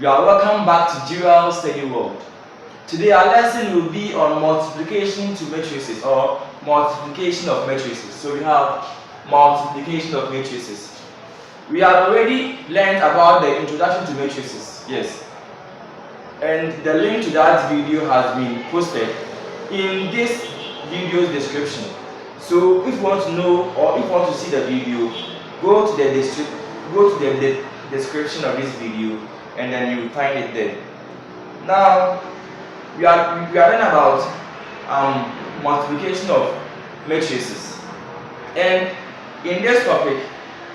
You are welcome back to Dual Study World. Today our lesson will be on multiplication to matrices or multiplication of matrices. So we have multiplication of matrices. We have already learned about the introduction to matrices. Yes. And the link to that video has been posted in this video's description. So if you want to know or if you want to see the video, go to the description of this video and then you will find it there. Now we are learning about multiplication of matrices, and in this topic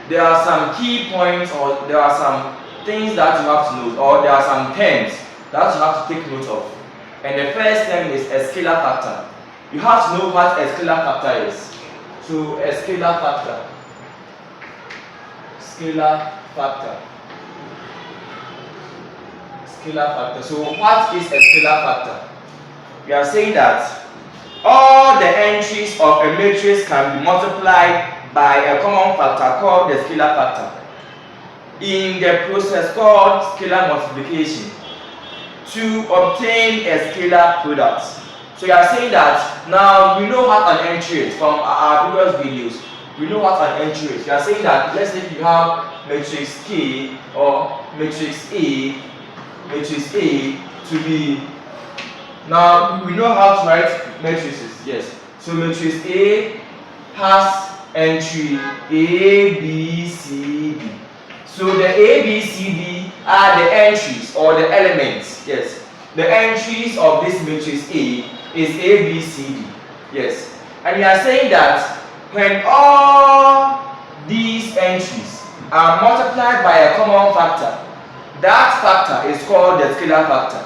there are some key points, or there are some things that you have to know, or there are some terms that you have to take note of. And the first term is a scalar factor. You have to know what a scalar factor is. So a scalar factor. Scalar factor. Scalar factor. So what is a scalar factor? We are saying that all the entries of a matrix can be multiplied by a common factor called the scalar factor in the process called scalar multiplication to obtain a scalar product. So you are saying that now we know what an entry is from our previous videos. We know what an entry is. You are saying that, let's say you have matrix K or matrix A to be. Now we know how to write matrices. Yes. So matrix A has entry A, B, C, D. So the A, B, C, D are the entries or the elements. Yes. The entries of this matrix A is A, B, C, D. Yes. And we are saying that when all these entries are multiplied by a common factor, that factor is called the scalar factor.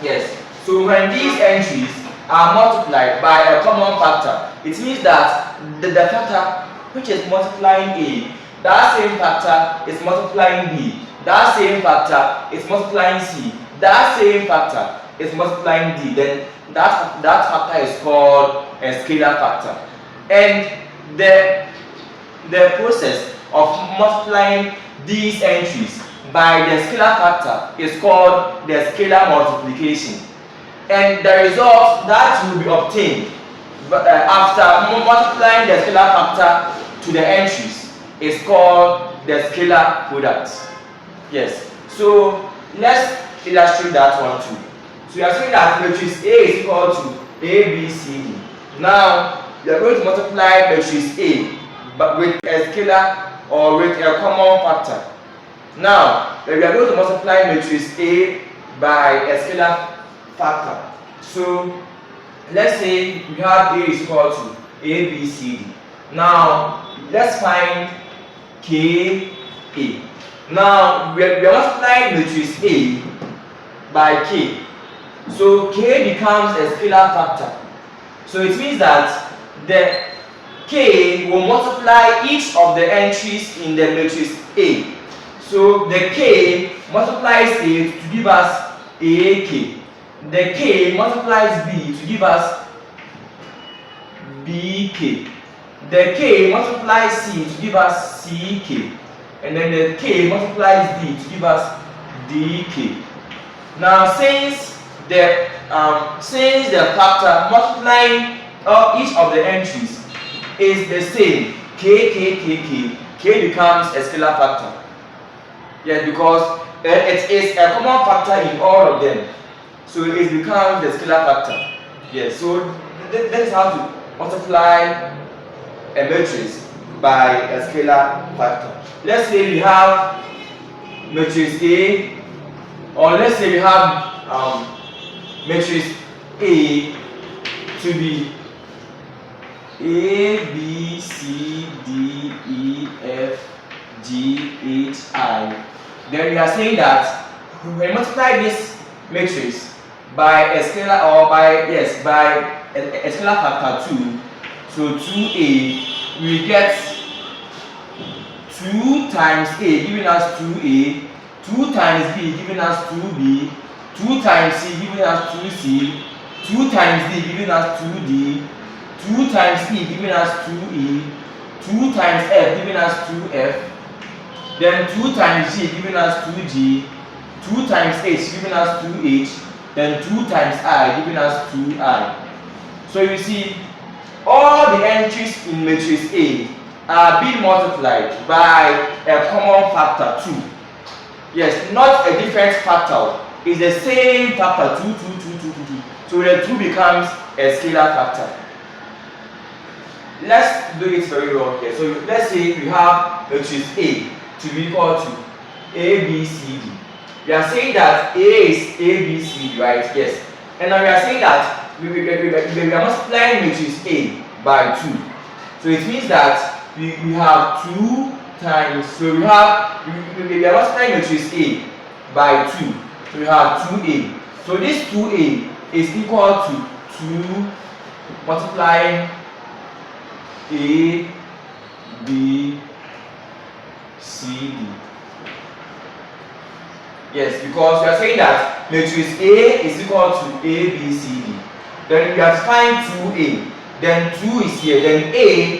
Yes. So when these entries are multiplied by a common factor, it means that the factor which is multiplying A, that same factor is multiplying B, that same factor is multiplying C, that same factor is multiplying D. Then that factor is called a scalar factor. And the process of multiplying these entries by the scalar factor is called the scalar multiplication. And the result that will be obtained after multiplying the scalar factor to the entries is called the scalar product. Yes. So let's illustrate that one too. So we are saying that matrix A is equal to A, B, C, D. Now we are going to multiply matrix A but with a scalar or with a common factor. Now we are going to multiply matrix A by a scalar factor. So let's say we have A is equal to A, B, C, D. Now let's find K, A. Now we are multiplying matrix A by K. So K becomes a scalar factor. So it means that the K will multiply each of the entries in the matrix A. So the K multiplies A to give us AK. The K multiplies B to give us BK. The K multiplies C to give us CK. And then the K multiplies D to give us DK. Now since the factor multiplying each of the entries is the same, K becomes a scalar factor. Yes, because it is a common factor in all of them. So it becomes the scalar factor. Yes, so that's how to multiply a matrix by a scalar factor. Let's say we have matrix A, or let's say we have matrix A to be A, B, C, D, E, F, G, H, I. Then we are saying that when we multiply this matrix by a scalar or by a scalar factor 2, so 2A, we get 2 times A giving us 2A, 2 times B giving us 2B, 2 times C giving us 2C, 2 times D giving us 2D, 2 times E giving us 2E, 2 times F giving us 2F, then 2 times G giving us 2G, 2 times h giving us 2h, then 2 times I giving us 2I. So you see, all the entries in matrix A are being multiplied by a common factor 2. Yes, not a different factor. It's the same factor 2, 2, 2, 2, 2, 2. So the 2 becomes a scalar factor. Let's do it very well here. So let's say we have matrix A to be equal to A, B, C, D. We are saying that A is A, B, C, D, right? Yes. And now we are saying that we are multiplying matrix A by 2. So it means that we have 2 times, so we are multiplying matrix A by 2. So we have 2A. So this 2A is equal to 2 multiplying A, B, C, D. Yes, because we are saying that matrix A is equal to A, B, C, D. Then we have to find 2A. Then 2 is here. Then A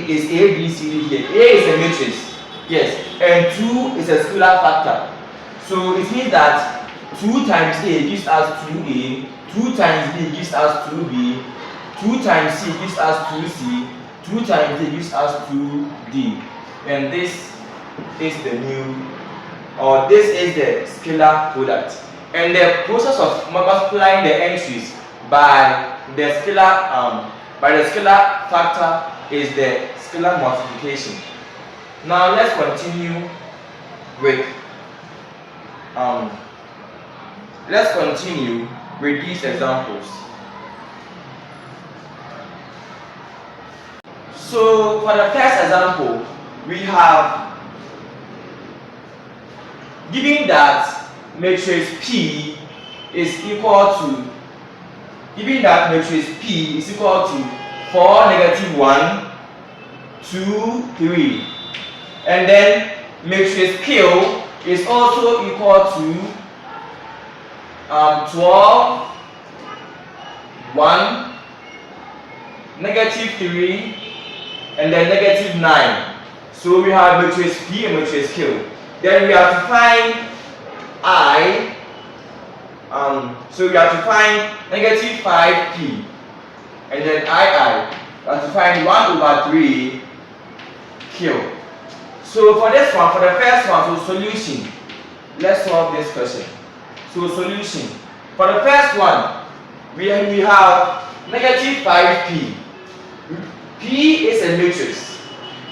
is A, B, C, D here. A is a matrix. Yes. And 2 is a scalar factor. So it means that 2 times A gives us 2A. 2 times B gives us 2B. 2 times C gives us 2C. 2 times D gives us 2D. And this is the new, or this is the scalar product. And the process of multiplying the entries by the scalar factor is the scalar multiplication. Now let's continue with these examples. So for the first example, we have given that matrix P is equal to 4, -1, 2, 3, and then matrix Q is also equal to 12, 1, -3, and then -9. So we have matrix P and matrix Q. Then we have to find I. So we have to find -5P, and then II. We have to find 1/3 Q. So for this one, for the first one, so solution. Let's solve this question. So solution. For the first one, we have -5P. P is a matrix,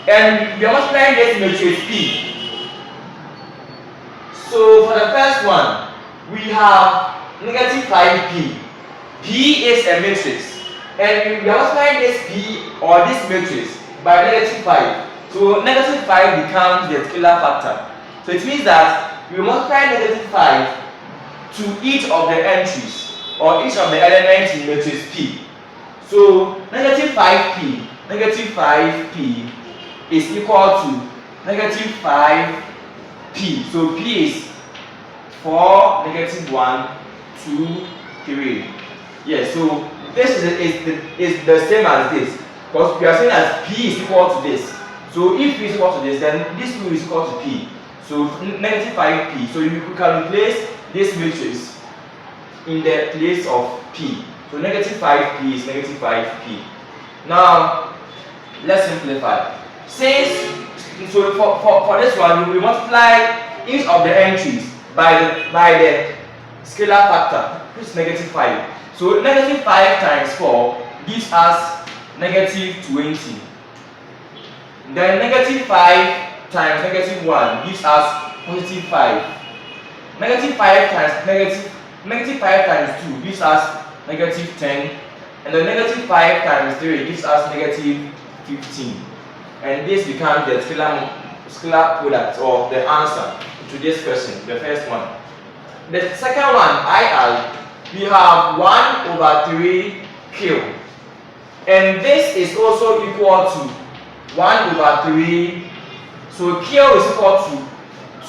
and we are multiplying this matrix P. So for the first one, we have -5P. P is a matrix, and we are multiplying this P or this matrix by -5. So -5 becomes the scalar factor. So it means that we multiply -5 to each of the entries or each of the elements in matrix P. So -5P is equal to -5P. So P is 4, -1, 2, 3. Yes, so this is the same as this, because we are saying that P is equal to this. So if P is equal to this, then this 2 is equal to P. So -5P. So you can replace this matrix in the place of P. So -5P is -5P. Now let's simplify. Since so for this one, we multiply each of the entries by the scalar factor, which is -5. So -5 times 4 gives us -20. Then -5 times -1 gives us +5. -5 times 2 gives us -10. And the -5 times 3 gives us -15. And this becomes the scalar product, or the answer to this question, the first one. The second one, II, we have 1/3 Q. And this is also equal to 1/3. So Q is equal to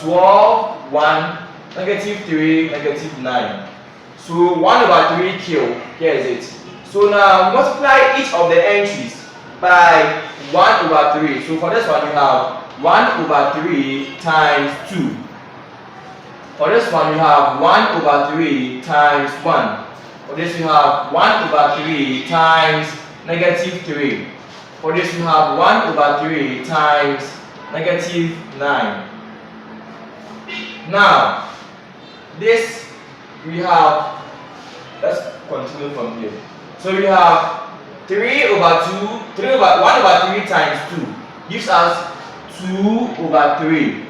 12, 1, -3, -9. So 1/3 Q, here is it. So now multiply each of the entries by 1/3. So for this one, you have 1/3 times 2. For this one, we have 1 over 3 times 1. For this, we have 1 over 3 times negative 3. For this, we have 1 over 3 times negative 9. Now, this we have, let's continue from here. So we have 3 over 1 over 3 times 2 gives us 2 over 3.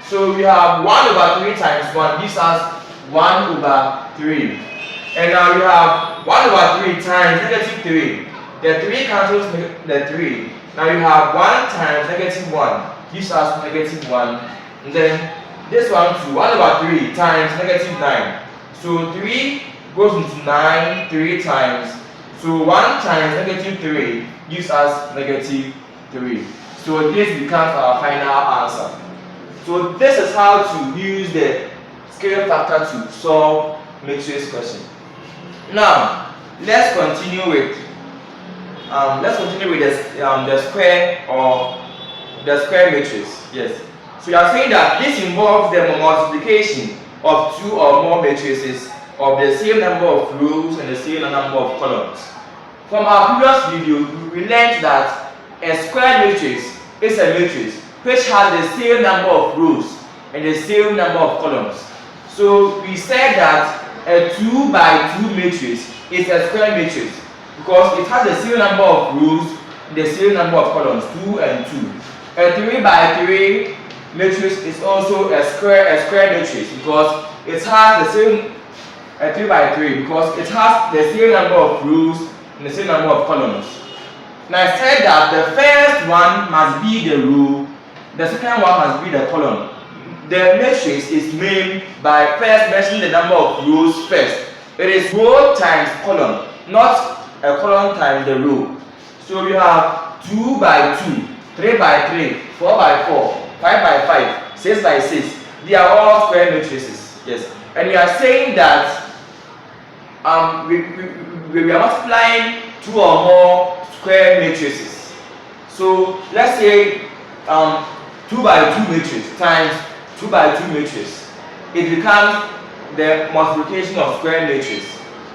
So we have 1 over 3 times 1 gives us 1 over 3. And now we have 1 over 3 times negative 3. The 3 cancels the 3. Now you have 1 times negative 1 gives us negative 1. And then this one too, 1 over 3 times negative 9. So 3 goes into 9 3 times. So 1 times negative 3 gives us negative 3. So this becomes our final answer. So this is how to use the scalar factor to solve matrix question. Now let's continue with the square or the square matrix. Yes. So you are saying that this involves the multiplication of 2 or more matrices of the same number of rows and the same number of columns. From our previous video, we learned that a square matrix is a matrix which has the same number of rows and the same number of columns. So we said that a 2 by 2 matrix is a square matrix because it has the same number of rows and the same number of columns, 2 and 2. A 3 by 3 matrix is also a square matrix because it has the same 3 by 3 because it has the same number of rows and the same number of columns. Now I said that the first one must be the row, the second one must be the column. The matrix is made by first mentioning the number of rows first. It is row times column, not a column times the row. So we have 2 by 2, 3 by 3, 4 by 4, 5 by 5, 6 by 6. They are all square matrices. Yes. And we are saying that we are multiplying 2 or more square matrices. So let's say 2 by 2 matrix times 2 by 2 matrix. It becomes the multiplication of square matrix.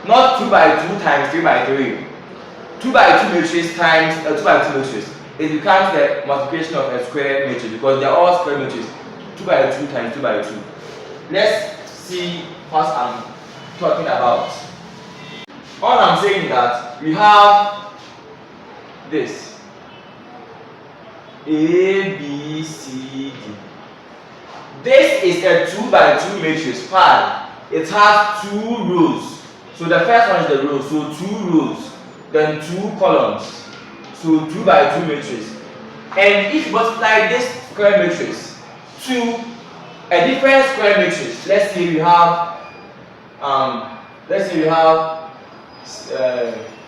Not 2 by 2 times 3 by 3. 2 by 2 matrix times 2 by 2 matrix. It becomes the multiplication of a square matrix because they are all square matrices. 2 by 2 times 2 by 2. Let's see what I'm talking about. All I'm saying is that we have this A, B, C, D. This is a 2 by 2 matrix pi. It has 2 rows. So the first one is the row, so 2 rows, then 2 columns. So 2 by 2 matrix. And if you multiply this square matrix to a different square matrix, let's say we have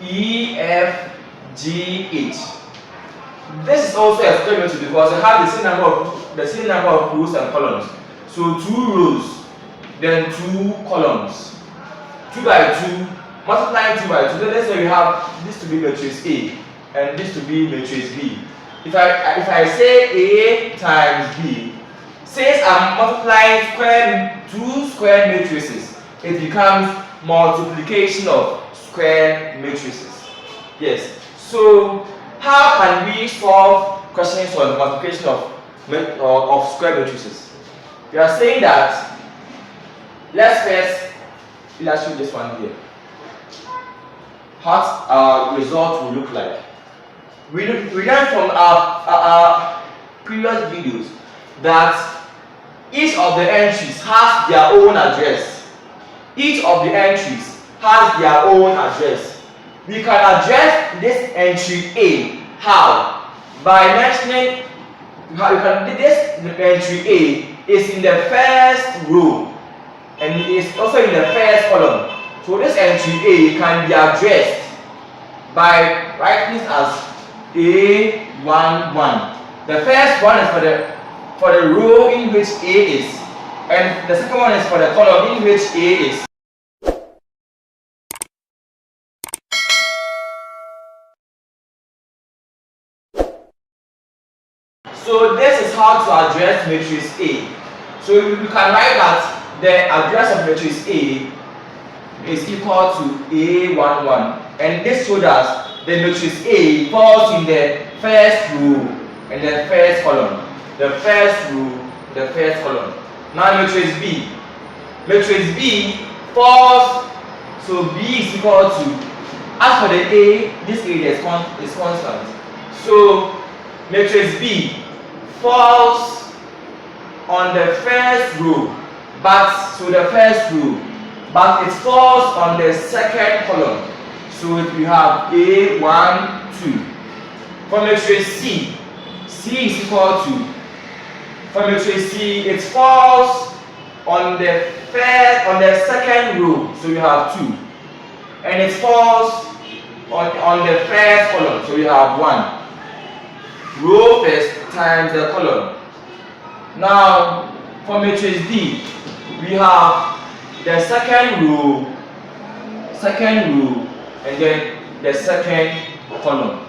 E, F, G, H. This is also a square matrix because it has the same number of rows and columns. So 2 rows, then 2 columns. 2 by 2, multiplying 2 by 2. Then let's say we have this to be matrix A and this to be matrix B. If I say A times B, since I'm multiplying 2 square matrices, it becomes multiplication of square matrices. Yes. So how can we solve questions on multiplication of square matrices? We are saying that let's first illustrate this one here. What our result will look like. We learned from our previous videos that each of the entries has their own address. Each of the entries has their own address. We can address this entry A. How? By mentioning this entry A is in the first row and it is also in the first column. So this entry A can be addressed by writing it as A11. The first one is for the row in which A is, and the second one is for the column in which A is. So this is how to address matrix A. So you can write that the address of matrix A is equal to A11, and this shows us the matrix A falls in the first row and the first column. The first row, the first column. Now matrix B. Matrix B falls, so B is equal to, as for the A, this area is constant. So matrix B falls on the first row, but it falls on the second column. So we have A1, 2. For matrix C, C is equal to, for matrix C, it falls on the second row, so we have 2, and it falls on the first column, so we have 1. Row first times the column. Now for matrix D, we have the second row, and then the second column.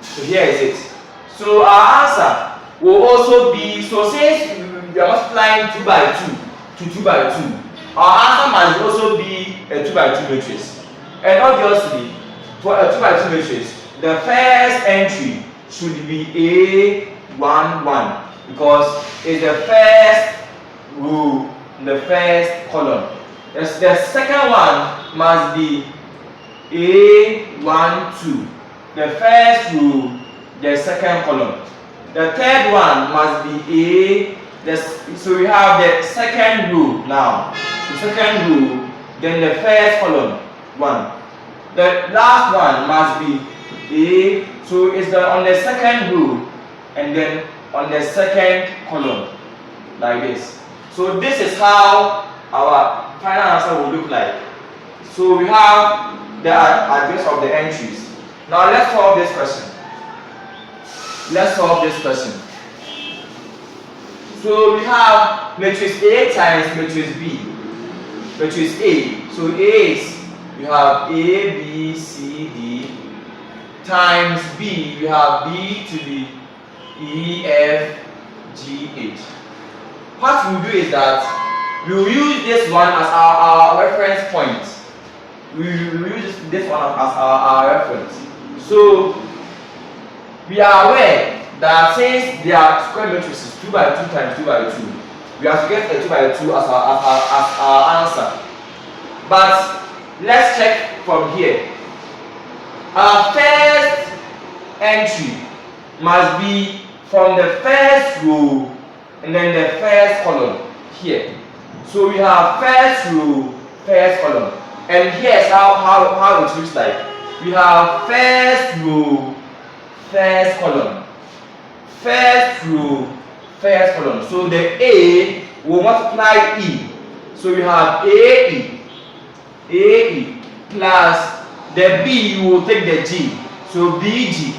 So here is it. So our answer will also be, so since we are multiplying 2 by 2 to 2 by 2, our answer must also be a 2 by 2 matrix. And obviously, for a 2 by 2 matrix, the first entry should be A11 because it's the first row, the first column. The second one must be A12, the first row, the second column. The third one must be so we have the second row now. The second row, then the first column, 1. The last one must be A, so it's on the second row and then on the second column, like this. So this is how our final answer will look like. So we have the address of the entries. Now let's solve this question. So we have matrix A times matrix B. Matrix A. So A is, we have A, B, C, D times B. We have B to the E, F, G, H. What we'll do is that we will use this one as our reference point. We will use this one as our reference. So we are aware that since they are square matrices 2 by 2 times 2 by 2, we have to get a 2 by 2 as our answer. But let's check from here. Our first entry must be from the first row and then the first column here. So we have first row, first column, and here's how it looks like. We have first row, first column, first row, first column. So the A will multiply E. So we have AE plus the B will take the G. So BG.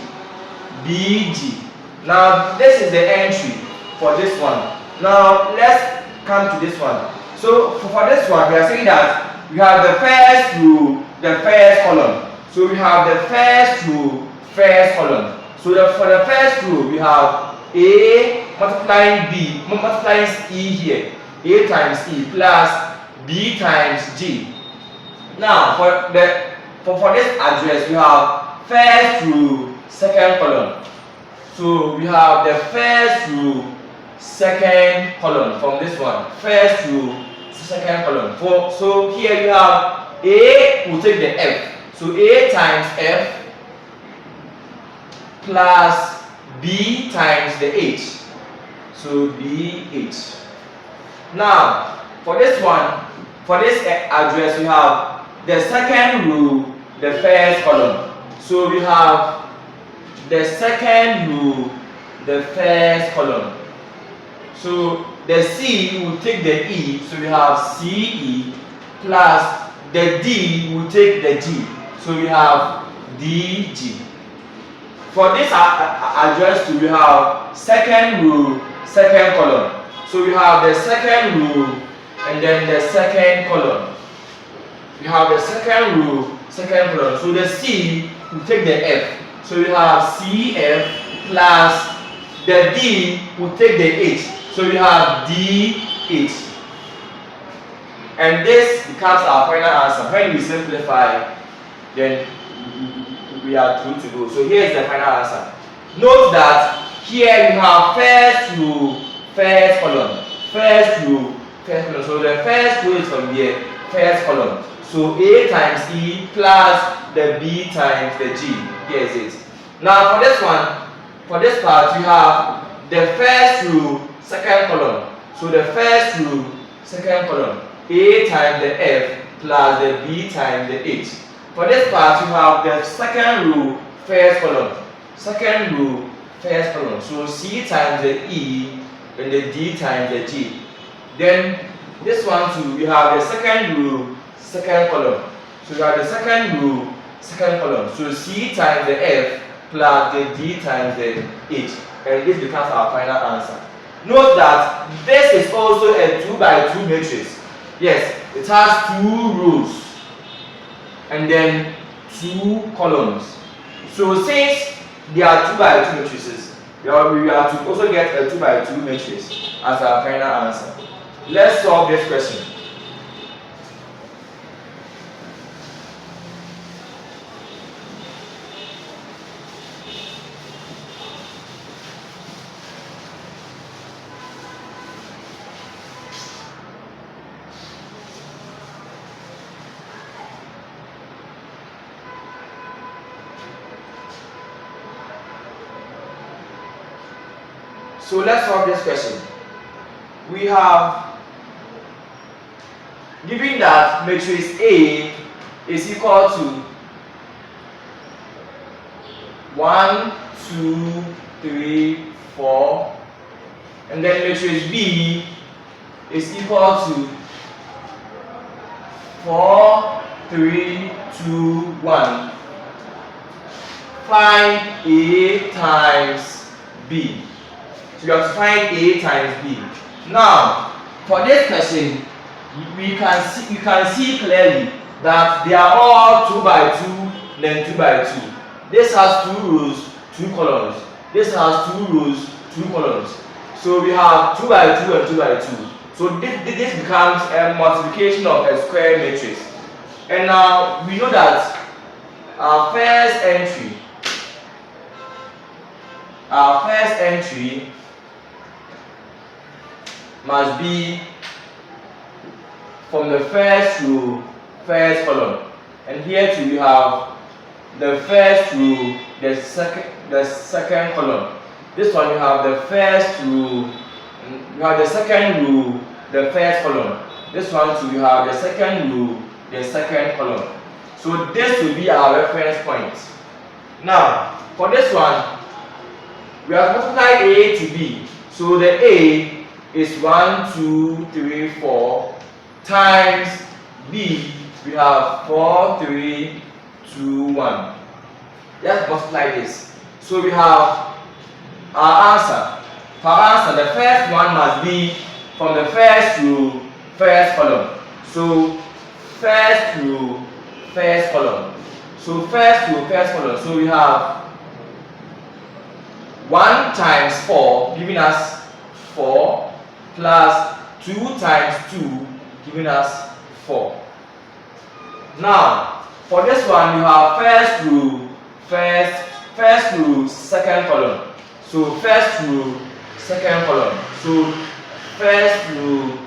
Now this is the entry for this one. Now let's come to this one. So for this one, we are saying that we have the first row, the first column. So we have the first row, first column. So for the first row, we have A multiplying B, multiplying E here. A times E plus B times G. Now for this address, we have first row, second column. So we have the first row, second column from this one. First row, second column. So here you have A will take the F. So A times F plus B times the H. So BH. Now for this one, for this address, we have the second row, the first column. So we have the second row, the first column. So the C will take the E, so we have CE plus the D will take the G, so we have DG. For this address, we have second row, second column. So we have the second row and then the second column. We have the second row, second column. So the C will take the F. So we have CF plus the D will take the H. So we have DH. And this becomes our final answer. When we simplify, then we are through to go. So here is the final answer. Note that here you have first row, first column, first row, first column. So the first row is from here, first column. So A times E plus the B times the G. Here is it. Now for this one, for this part, you have the first row, second column. So the first row, second column, A times the F plus the B times the H. For this part, you have the second row, first column, second row, first column. So C times the E and the D times the G. Then this one too, you have the second row, second column. So you have the second row, second column. So C times the F plus the D times the H. And this becomes our final answer. Note that this is also a 2 by 2 matrix. Yes, it has 2 rows and then 2 columns. So since there are 2 by 2 matrices, we have to also get a 2 by 2 matrix as our final answer. Let's solve this question. So let's solve this question. We have given that matrix A is equal to 1, 2, 3, 4, and then matrix B is equal to 4, 3, 2, 1. Find A times B. So you have to find A times B. Now, for this question, you can see clearly that they are all 2 by 2, then 2 by 2. This has 2 rows, 2 columns. This has 2 rows, 2 columns. So we have 2 by 2 and 2 by 2. So this becomes a multiplication of a square matrix. And now we know that our first entry must be from the first row, first column. And here too we have the first row, the second column. This one you have the first row, you have the second row, the first column. This one too you have the second row, the second column. So this will be our reference point. Now for this one, we have multiplied A to B. So the A is 1, 2, 3, 4 times B. We have 4, 3, 2, 1. Let's multiply this. So we have our answer. For our answer, the first one must be from the first row, first column. So first row, first column. So first row, first column. So we have 1 times 4 giving us 4 plus 2 times 2 giving us 4. Now for this one you have first row, first row, second column. So first row, second column. So first row,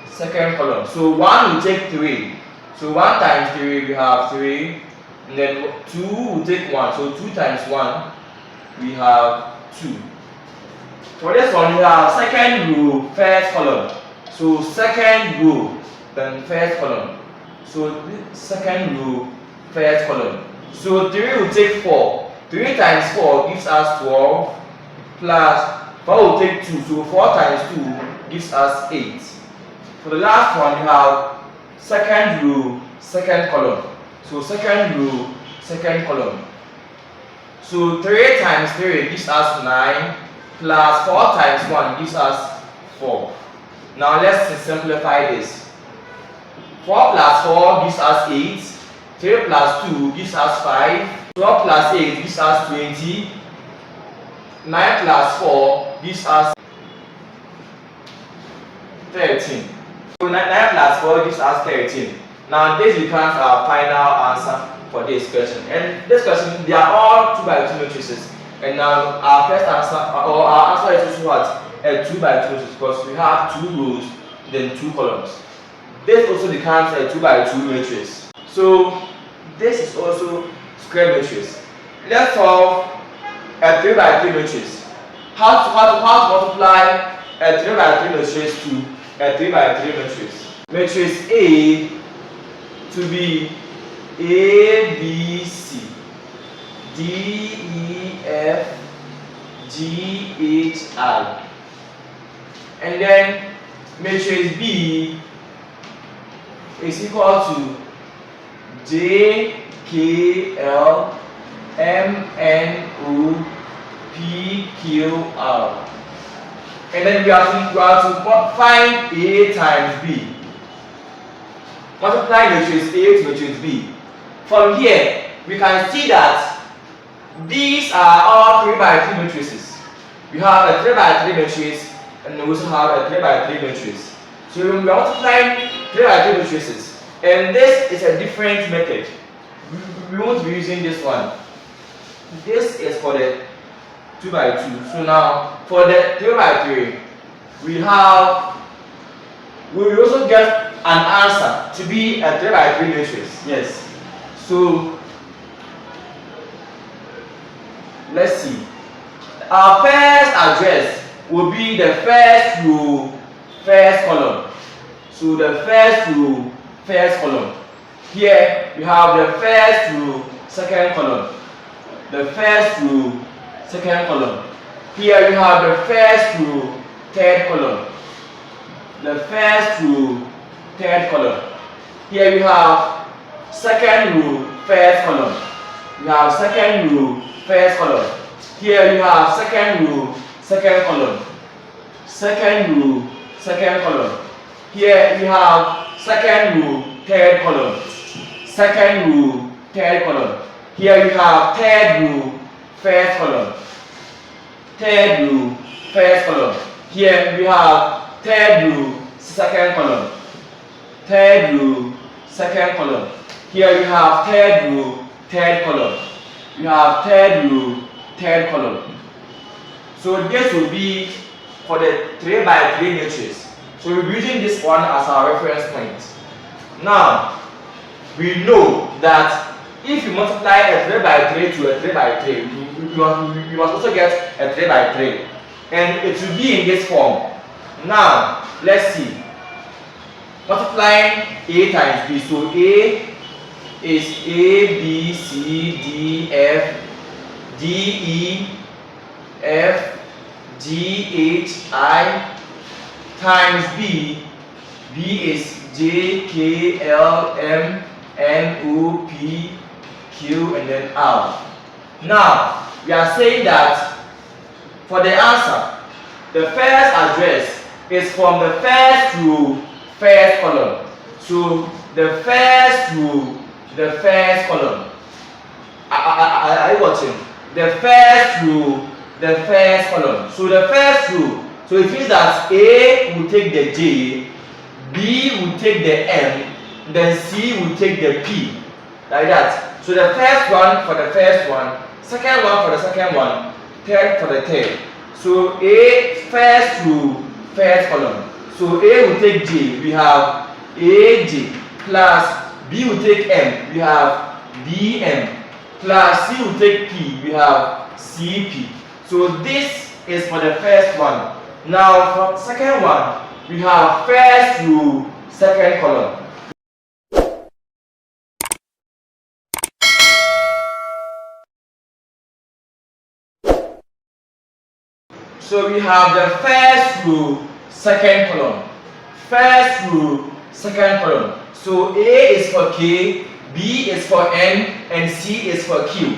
second column. So 1 will take 3. So 1 times 3 we have 3, and then 2 will take 1. So 2 times 1 we have 2. For this one, we have second row, first column. So second row, then first column. So second row, first column. So 3 will take 4. 3 times 4 gives us 12 plus 4 will take 2. So 4 times 2 gives us 8. For the last one, you have second row, second column. So second row, second column. So 3 times 3 gives us 9 plus 4 times 1 gives us 4. Now let's simplify this. 4 plus 4 gives us 8. 3 plus 2 gives us 5. 12 plus 8 gives us 20. 9 plus 4 gives us 13. 9 plus 4 gives us 13. Now this becomes our final answer for this question. And this question, they are all 2 by 2 matrices. And now our first answer, or our answer is also what? A 2 by 2 matrix, because we have 2 rows, then 2 columns. This also becomes a 2 by 2 matrix. So this is also square matrix. Let's solve a 3 by 3 matrix. How to multiply a 3 by 3 matrix to a 3 by 3 matrix. Matrix A to be A, B, C, D, E, F, G, H, I. And then matrix B is equal to J, K, L, M, N, O, P, Q, R. And then we have to find A times B. Multiply matrix A to matrix B. From here, we can see that these are all 3 by 3 matrices. We have a 3 by 3 matrix, and we also have a 3 by 3 matrix. So we are multiplying 3 by 3 matrices, and this is a different method. We won't be using this one. This is for the 2 by 2. So now for the 3 by 3, we will also get an answer to be a 3 by 3 matrix. Yes. So let's see. Our first address will be the first row, first column. So the first row, first column. Here we have the first row, second column. The first row, second column. Here we have the first row, third column. The first row, third column. Here we have second row, first column. We have second row, first column. Here we have second row, second column. Second row, second column. Here we have second row, third column. Second row, third column. Here we have third row, first column. Third row, first column. Here we have third row, second column. Third row, second column. Here we have third row, third column. We have third row, third column. So this will be for the 3 by 3 matrix. So we'll be using this one as our reference point. Now, we know that if you multiply a 3 by 3 to a 3 by 3, you must also get a 3 by 3. And it will be in this form. Now, let's see. Multiplying A times B. So A is A, B, C, D, F, D, E, F, G, H, I times B. B is J, K, L, M, N, O, P, Q, and then R. Now, we are saying that for the answer, the first address is from the first row, first column. So the first row, the first column. Are you watching? The first row, the first column. So the first row, so it means that A will take the J, B will take the M, then C will take the P. Like that. So the first one for the first one, second one for the second one, third for the third. So A, first row, first column. So A will take J, we have AJ, plus B will take M, we have BM, plus C will take P, we have CP. So this is for the first one. Now for the second one, we have first row, second column. So we have the first row, second column. First row, second column. So A is for K, B is for N, and C is for Q.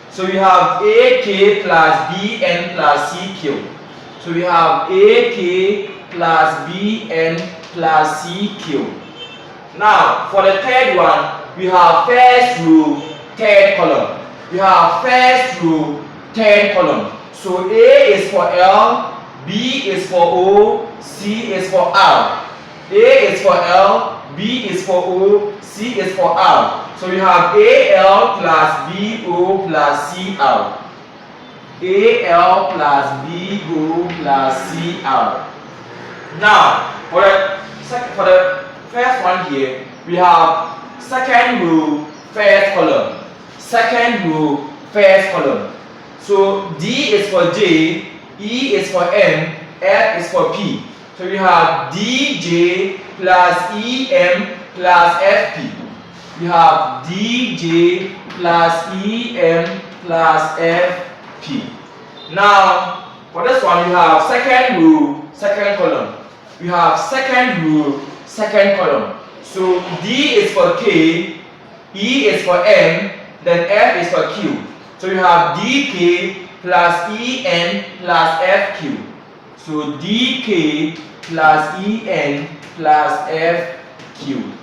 So we have AK plus BN plus CQ. So we have AK plus BN plus CQ. Now for the third one, we have first row, third column. We have first row, third column. So A is for L, B is for O, C is for R. A is for L, B is for O, C is for R. So we have AL plus BO plus CR. AL plus BO plus CR. Now, for the first one here, we have second row, first column. Second row, first column. So D is for J, E is for M, F is for P. So we have DJ plus EM plus FP. We have DJ plus EM plus FP. Now, for this one, we have second row, second column. We have second row, second column. So D is for K, E is for M, then F is for Q. So we have DK plus EN plus FQ. So DK plus EN plus FQ.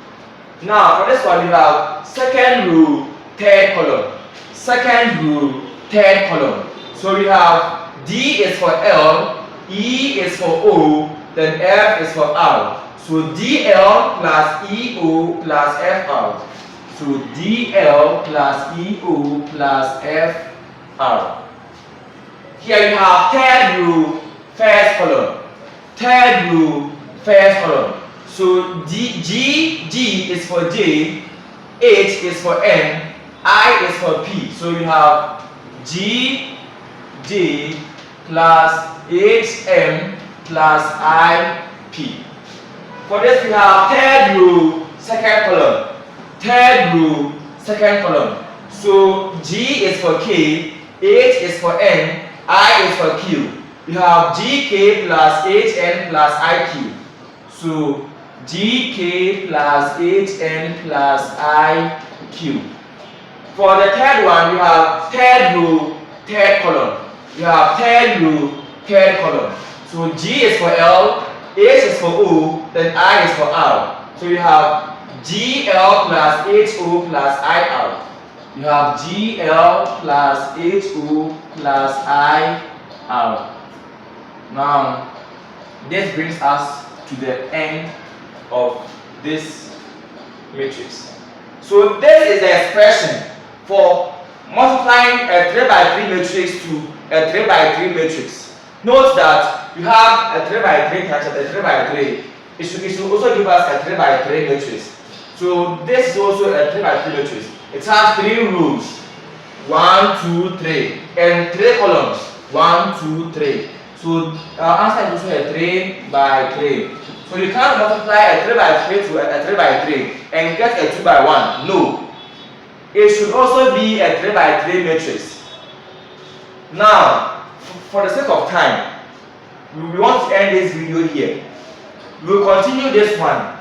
Now for this one we have second row, third column. Second row, third column. So we have D is for L, E is for O, then F is for R. So DL plus EO plus FR. So DL plus EO plus FR. Here you have third row, first column. Third row, first column. So G is for J, H is for N, I is for P. So we have G, J plus HM plus IP. For this we have third row, second column. Third row, second column. So G is for K, H is for N, I is for Q. We have GK plus HN plus IQ. So GK plus HN plus IQ. For the third one, we have third row, third column. We have third row, third column. So G is for L, H is for O, then I is for R. So we have GL plus HO plus IR. You have GL plus HO plus IR. Now, this brings us to the end of this matrix. So this is the expression for multiplying a 3 by 3 matrix to a 3 by 3 matrix. Note that you have a 3 by 3 times a 3 by 3. It should also give us a 3 by 3 matrix. So this is also a 3 by 3 matrix. It has 3 rows, 1, 2, 3, and 3 columns, 1, 2, 3. So our answer is also a 3 by 3. So you can't multiply a 3 by 3 to a 3 by 3 and get a 2 by 1. No. It should also be a 3 by 3 matrix. Now, for the sake of time, we want to end this video here. We will continue this one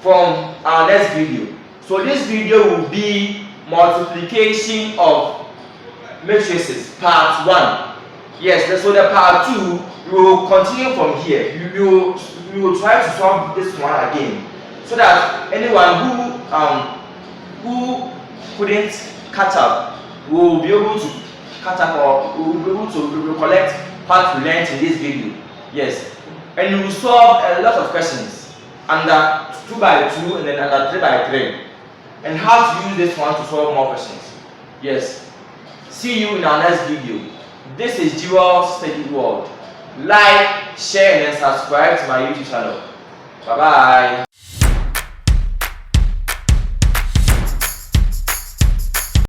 from our next video. So this video will be multiplication of matrices, part 1. Yes, so the part 2, we will continue from here. We will try to solve this one again, so that anyone who couldn't catch up will be able to catch up, or will be able to recollect what we learned in this video. Yes, and we will solve a lot of questions under 2 by 2 and then under 3 by 3, and how to use this one to solve more questions. Yes, see you in our next video. This is Jewel's Study World. Like, share, and then subscribe to my YouTube channel. Bye bye.